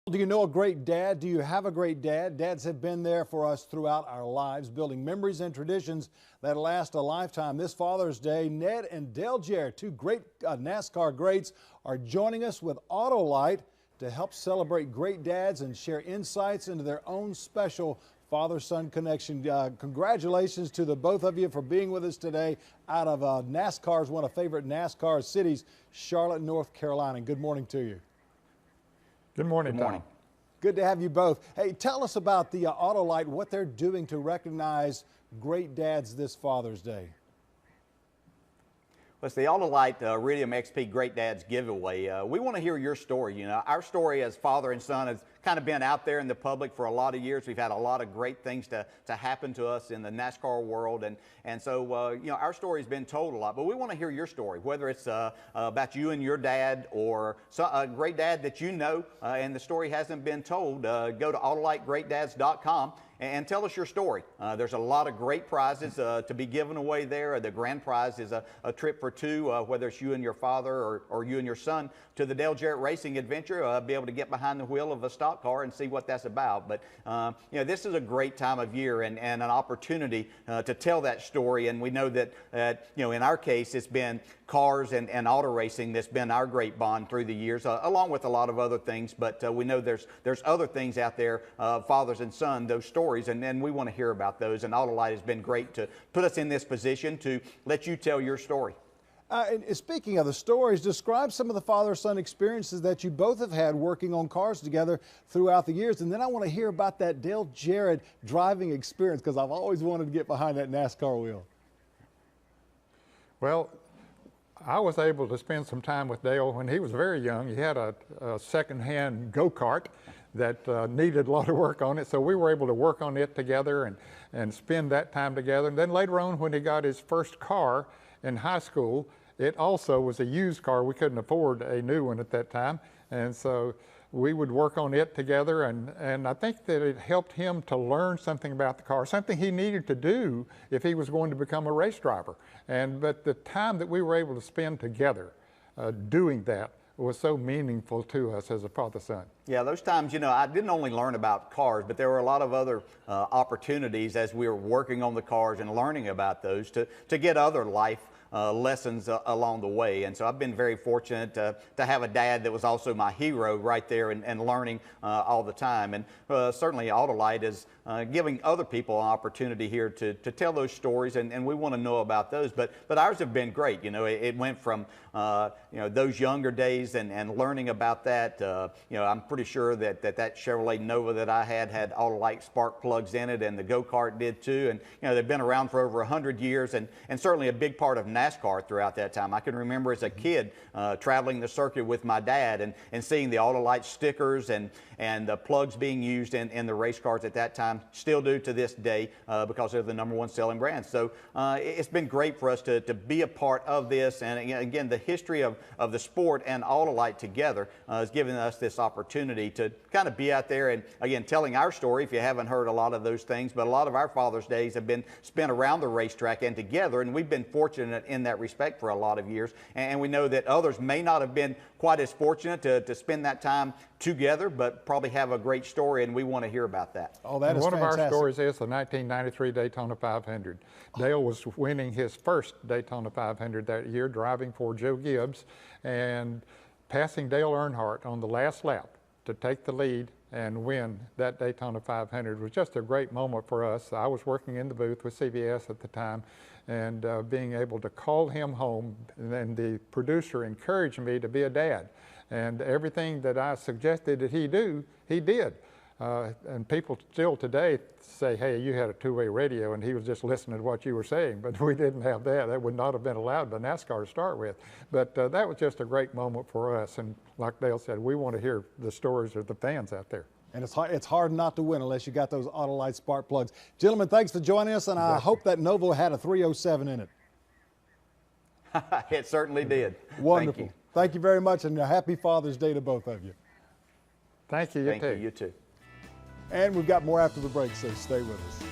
Do you know a great dad? Do you have a great dad? Dads have been there for us throughout our lives, building memories and traditions that last a lifetime. This Father's Day, Ned and Dale Jarrett, two great NASCAR greats, are joining us with Autolite to help celebrate great dads and share insights into their own special father-son connection. Congratulations to the both of you for being with us today out of NASCAR's one of favorite NASCAR cities, Charlotte, North Carolina. Good morning to you. Good morning, Good morning. Tom. Good to have you both. Hey, tell us about the Autolite, what they're doing to recognize great dads this Father's Day. Well, it's the Autolite Iridium XP Great Dads giveaway. We want to hear your story. You know, our story as father and son has kind of been out there in the public for a lot of years. We've had a lot of great things to happen to us in the NASCAR world. And so, you know, our story has been told a lot. But we want to hear your story, whether it's about you and your dad or a great dad that you know and the story hasn't been told. Go to AutoliteGreatDads.com and tell us your story. There's a lot of great prizes to be given away there. The grand prize is a trip for two, whether it's you and your father or you and your son, to the Dale Jarrett Racing Adventure. Be able to get behind the wheel of a stock car and see what that's about. But you know, this is a great time of year and an opportunity to tell that story. And we know that you know, in our case, it's been cars and auto racing that's been our great bond through the years, along with a lot of other things. But we know there's other things out there, fathers and sons, those stories, and we want to hear about those. And Autolite has been great to put us in this position to let you tell your story. And speaking of the stories, describe some of the father-son experiences that you both have had working on cars together throughout the years. And then I want to hear about that Dale Jarrett driving experience, because I've always wanted to get behind that NASCAR wheel. Well, I was able to spend some time with Dale when he was very young. He had a second-hand go-kart that needed a lot of work on it, so we were able to work on it together and spend that time together. And then later on, when he got his first car in high school, it also was a used car. We couldn't afford a new one at that time, and so we would work on it together, and I think that it helped him to learn something about the car, something he needed to do if he was going to become a race driver. But the time that we were able to spend together doing that was so meaningful to us as a father-son. Yeah, those times, you know, I didn't only learn about cars, but there were a lot of other opportunities as we were working on the cars and learning about those to get other life lessons along the way. And so I've been very fortunate to have a dad that was also my hero right there and learning all the time. And certainly Autolite is giving other people an opportunity here to tell those stories, and we want to know about those. But ours have been great. You know, it went from you know, those younger days and learning about that. You know, I'm pretty sure that Chevrolet Nova that I had Autolite spark plugs in it, and the go-kart did too. And you know, they've been around for over 100 years, and certainly a big part of NASCAR throughout that time. I can remember as a kid traveling the circuit with my dad and seeing the Autolite stickers and the plugs being used in the race cars at that time, still do to this day because they're the #1 selling brand. So it's been great for us to be a part of this. And again, the history of the sport and Autolite together has given us this opportunity to kind of be out there and, again, telling our story, if you haven't heard a lot of those things. But a lot of our Father's Days have been spent around the racetrack and together, and we've been fortunate in that respect for a lot of years. And we know that others may not have been quite as fortunate to spend that time together, but probably have a great story, and we want to hear about that. Oh, that is one fantastic. of our stories is the 1993 Daytona 500. Dale was winning his first Daytona 500 that year, driving for Joe Gibbs, and passing Dale Earnhardt on the last lap to take the lead and win that Daytona 500 was just a great moment for us. I was working in the booth with CBS at the time, and being able to call him home, and the producer encouraged me to be a dad. And everything that I suggested that he do, he did. And people still today say, hey, you had a two-way radio and he was just listening to what you were saying, but we didn't have that. That would not have been allowed by NASCAR to start with. But that was just a great moment for us. And like Dale said, we want to hear the stories of the fans out there. And it's hard not to win unless you got those Autolite spark plugs. Gentlemen, thanks for joining us, and I hope that Nova had a 307 in it. It certainly did. Wonderful. Thank you. Thank you very much, and a happy Father's Day to both of you. Thank you. Thank you. You too. And we've got more after the break, so stay with us.